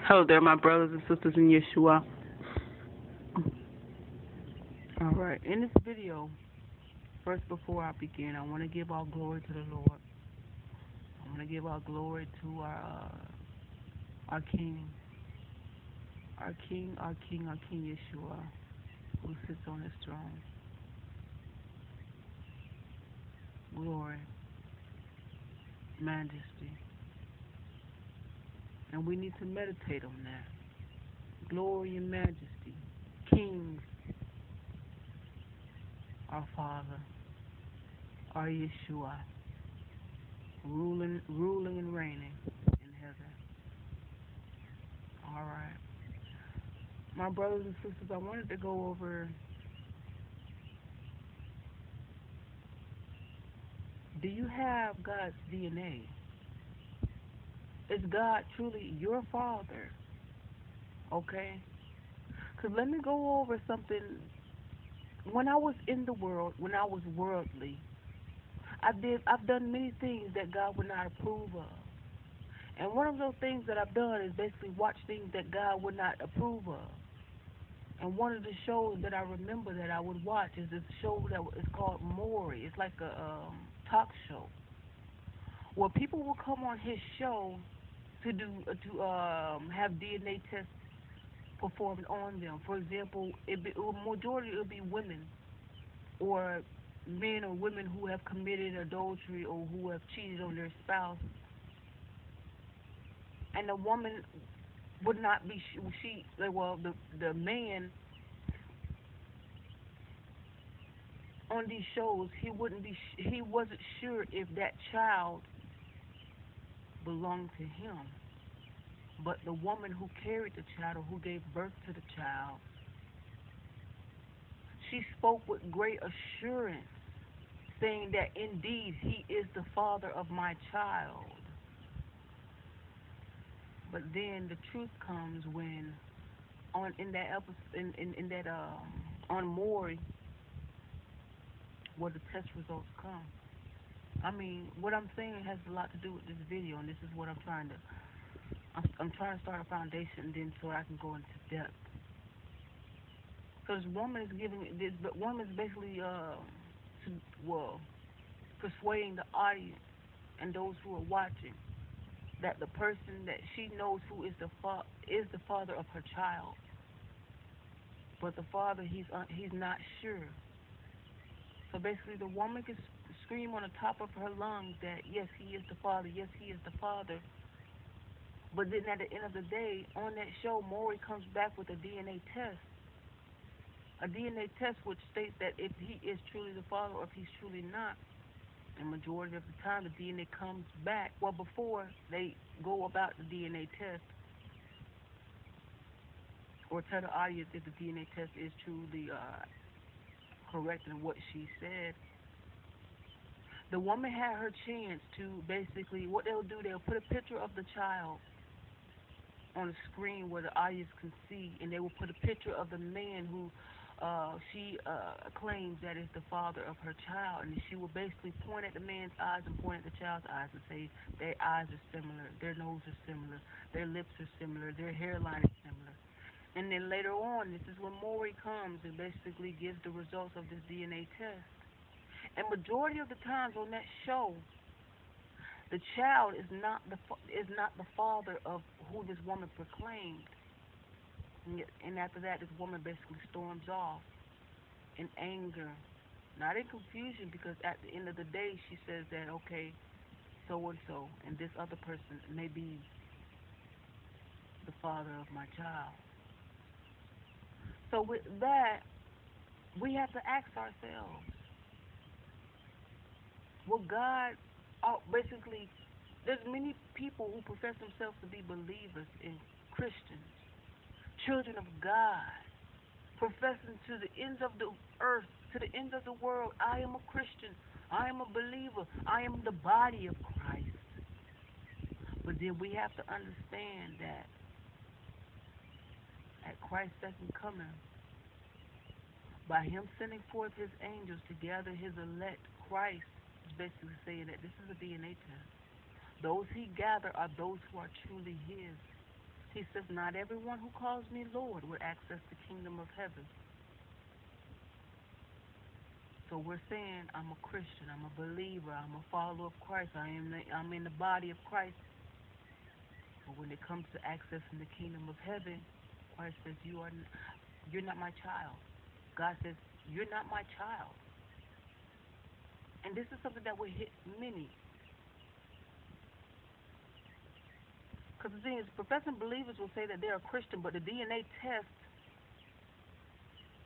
Hello there, my brothers and sisters in Yeshua. Alright, in this video, first before I begin, I want to give all glory to the Lord. I want to give all glory to our King, our King Yeshua, who sits on his throne. Glory, majesty. And we need to meditate on that. Glory and majesty. King, our Father, our Yeshua, ruling and reigning in heaven. Alright. My brothers and sisters, I wanted to go over, do you have God's DNA? Is God truly your Father? Okay? Because let me go over something. When I was in the world, when I was worldly, I've done many things that God would not approve of. And one of those things that I've done is basically watch things that God would not approve of. And one of the shows that I remember that I would watch is this show that is called Maury. It's like a talk show where people will come on his show to have DNA tests performed on them. For example, majority it would be women or men or women who have committed adultery or who have cheated on their spouse, and the woman would not be the man on these shows, he wasn't sure if that child belonged to him. But the woman who carried the child or who gave birth to the child, she spoke with great assurance, saying that indeed he is the father of my child. But then the truth comes when on Maury, where the test results come. I mean, what I'm saying has a lot to do with this video, and this is what I'm trying to start a foundation, then so I can go into depth. Because woman is basically persuading the audience and those who are watching that the person that she knows who is the father of her child, but the father he's not sure. So basically, the woman can scream on the top of her lungs that yes, he is the father, yes, he is the father. But then at the end of the day, on that show, Maury comes back with a DNA test. A DNA test which states that if he is truly the father or if he's truly not. And majority of the time, the DNA comes back. Well, before they go about the DNA test, or tell the audience if the DNA test is truly correct in what she said, the woman had her chance to basically, what they'll do, they'll put a picture of the child on the screen where the audience can see, and they will put a picture of the man who she claims that is the father of her child, and she will basically point at the man's eyes and point at the child's eyes and say their eyes are similar, their nose are similar, their lips are similar, their hairline is similar. And then later on, this is when Maury comes and basically gives the results of this DNA test. And majority of the times on that show, the child is not the father of who this woman proclaimed. And after that, this woman basically storms off in anger, not in confusion, because at the end of the day, she says that, okay, so-and-so, and this other person may be the father of my child. So with that, we have to ask ourselves, will God, basically, there's many people who profess themselves to be believers and Christians, children of God, professing to the ends of the earth, to the ends of the world, I am a Christian, I am a believer, I am the body of Christ. But then we have to understand that at Christ's second coming, by him sending forth his angels to gather his elect, Christ is basically saying that this is a DNA test. Those he gathered are those who are truly his. He says, not everyone who calls me Lord will access the kingdom of heaven. So we're saying, I'm a Christian, I'm a believer, I'm a follower of Christ, I'm in the body of Christ. But when it comes to accessing the kingdom of heaven, Christ says, you're not my child. God says, you're not my child. And this is something that will hit many. Because the thing is, professing believers will say that they're a Christian, but the DNA test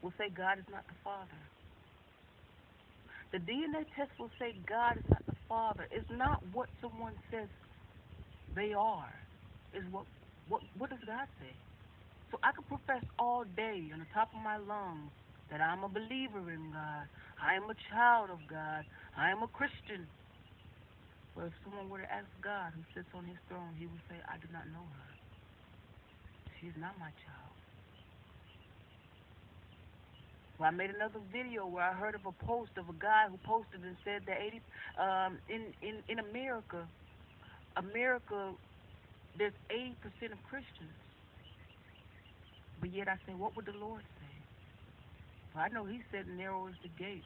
will say God is not the Father. The DNA test will say God is not the Father. It's not what someone says they are. It's what does God say? So I can profess all day on the top of my lungs that I'm a believer in God. I am a child of God. I am a Christian. But if someone were to ask God who sits on his throne, he would say, I do not know her. She is not my child. Well, I made another video where I heard of a post of a guy who posted and said that in America, there's 80% of Christians. But yet I say, what would the Lord say? Well, I know he said narrow is the gate.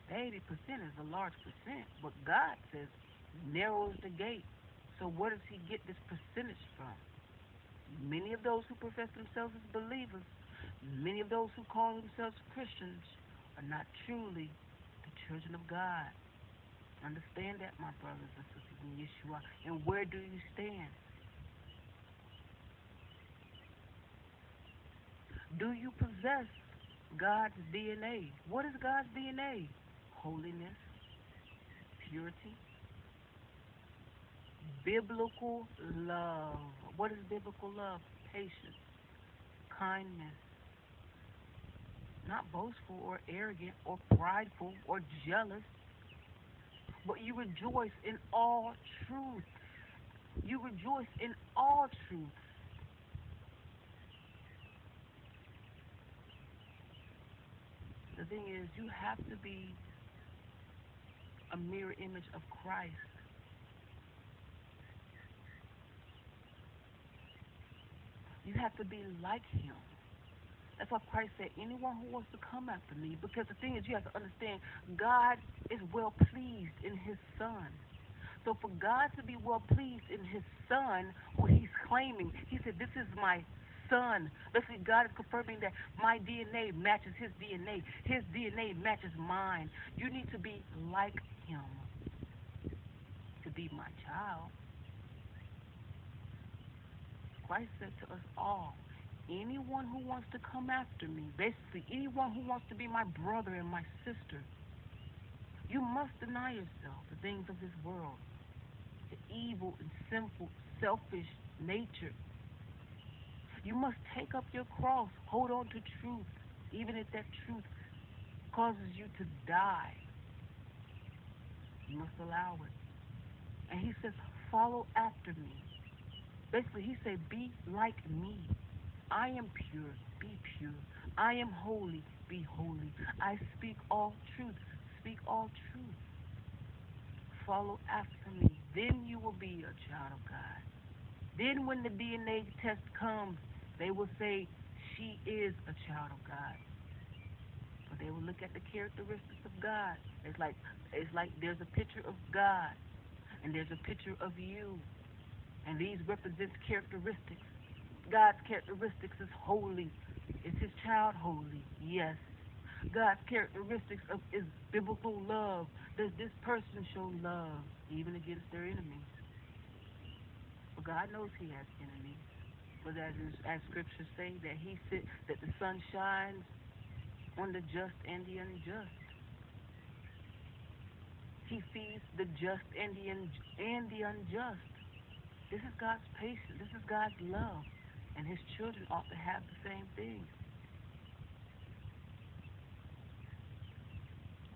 The 80% is a large percent, but God says narrow is the gate. So where does he get this percentage from? Many of those who profess themselves as believers, many of those who call themselves Christians are not truly the children of God. Understand that, my brothers and sisters in Yeshua. And where do you stand? Do you possess God's DNA? What is God's DNA? Holiness, purity, biblical love. What is biblical love? Patience, kindness, not boastful or arrogant or prideful or jealous, but you rejoice in all truth. You rejoice in all truth. The thing is, you have to be a mirror image of Christ. You have to be like him. That's why Christ said, anyone who wants to come after me, because the thing is, you have to understand, God is well pleased in his son. So for God to be well pleased in his son, who he's claiming, he said, this is my son. Basically, God is confirming that my DNA matches his DNA. His DNA matches mine. You need to be like him to be my child. Christ said to us all, anyone who wants to come after me, basically anyone who wants to be my brother and my sister, you must deny yourself the things of this world, the evil and sinful, selfish nature. You must take up your cross, hold on to truth, even if that truth causes you to die. You must allow it. And he says, follow after me. Basically, he said, be like me. I am pure, be pure. I am holy, be holy. I speak all truth, speak all truth. Follow after me. Then you will be a child of God. Then when the DNA test comes, they will say, she is a child of God. But they will look at the characteristics of God. It's like there's a picture of God, and there's a picture of you. And these represents characteristics. God's characteristics is holy. Is his child holy? Yes. God's characteristics is biblical love. Does this person show love even against their enemies? Well, God knows he has enemies. But as scriptures say, that the sun shines on the just and the unjust. He feeds the just and the unjust. This is God's patience. This is God's love. And his children ought to have the same thing.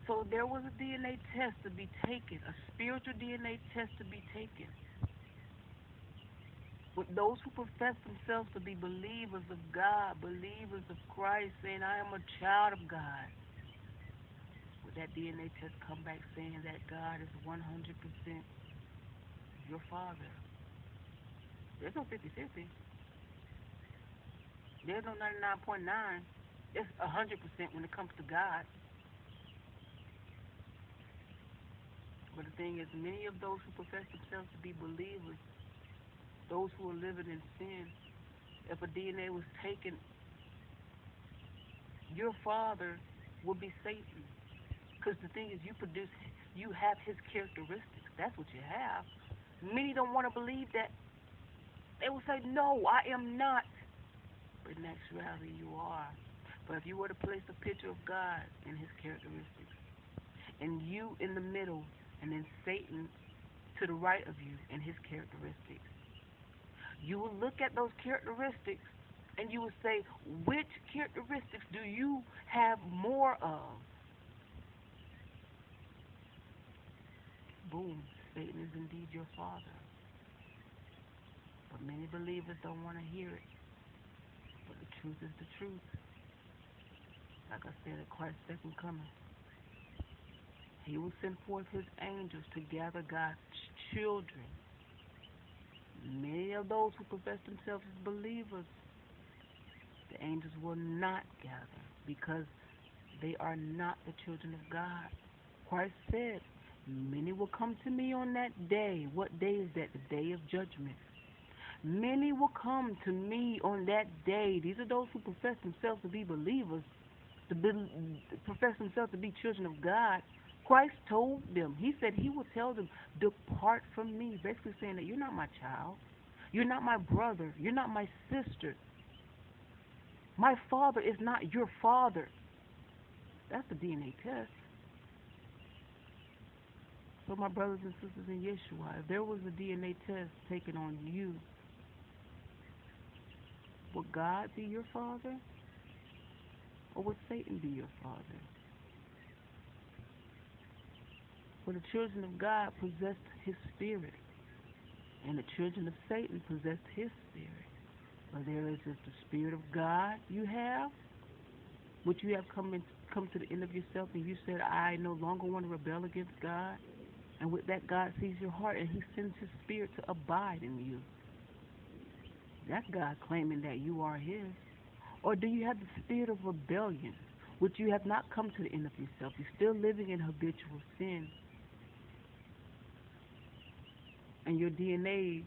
So there was a DNA test to be taken, a spiritual DNA test to be taken. With those who profess themselves to be believers of God, believers of Christ, saying, I am a child of God. Would that DNA test come back saying that God is 100% your Father? There's no 50-50. There's no 99.9. It's 100% when it comes to God. But the thing is, many of those who profess themselves to be believers, those who are living in sin, if a DNA was taken, your father would be Satan. Because the thing is, you have his characteristics. That's what you have. Many don't want to believe that. They will say, no, I am not. But in actuality, you are. But if you were to place a picture of God and his characteristics, and you in the middle, and then Satan to the right of you and his characteristics, you will look at those characteristics and you will say, which characteristics do you have more of? Boom, Satan is indeed your father. But many believers don't want to hear it. But the truth is the truth. Like I said, at Christ's second coming, he will send forth his angels to gather God's children. Many of those who profess themselves as believers, the angels will not gather because they are not the children of God. Christ said, many will come to me on that day. What day is that? The day of judgment. Many will come to me on that day. These are those who profess themselves to be believers, profess themselves to be children of God. Christ told them, he said he will tell them, depart from me, basically saying that you're not my child, you're not my brother, you're not my sister. My father is not your father. That's the DNA test. So my brothers and sisters in Yeshua, if there was a DNA test taken on you, would God be your father? Or would Satan be your father? For the children of God possessed his spirit, and the children of Satan possessed his spirit. But there is just the spirit of God you have, which you have come to the end of yourself, and you said, I no longer want to rebel against God. And with that, God sees your heart, and he sends his spirit to abide in you. That's God claiming that you are his. Or do you have the spirit of rebellion, which you have not come to the end of yourself? You're still living in habitual sin. And your DNA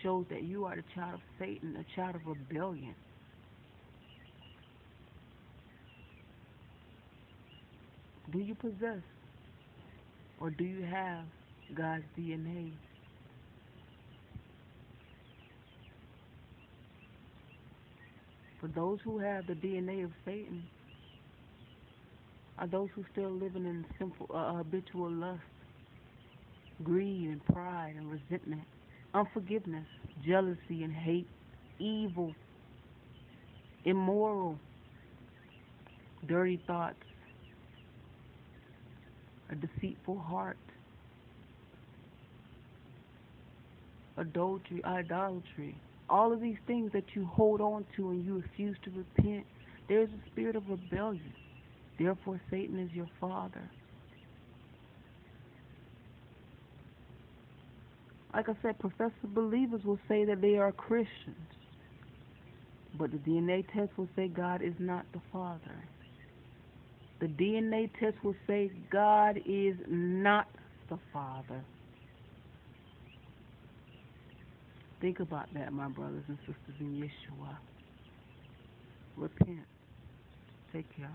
shows that you are the child of Satan, a child of rebellion. Do you possess, or do you have God's DNA? For those who have the DNA of Satan are those who still living in sinful, habitual lust, greed and pride and resentment, unforgiveness, jealousy and hate, evil, immoral, dirty thoughts, a deceitful heart, adultery, idolatry. All of these things that you hold on to and you refuse to repent, there is a spirit of rebellion. Therefore, Satan is your father. Like I said, professed believers will say that they are Christians, but the DNA test will say God is not the Father. The DNA test will say God is not the Father. Think about that, my brothers and sisters in Yeshua. Repent. Take care.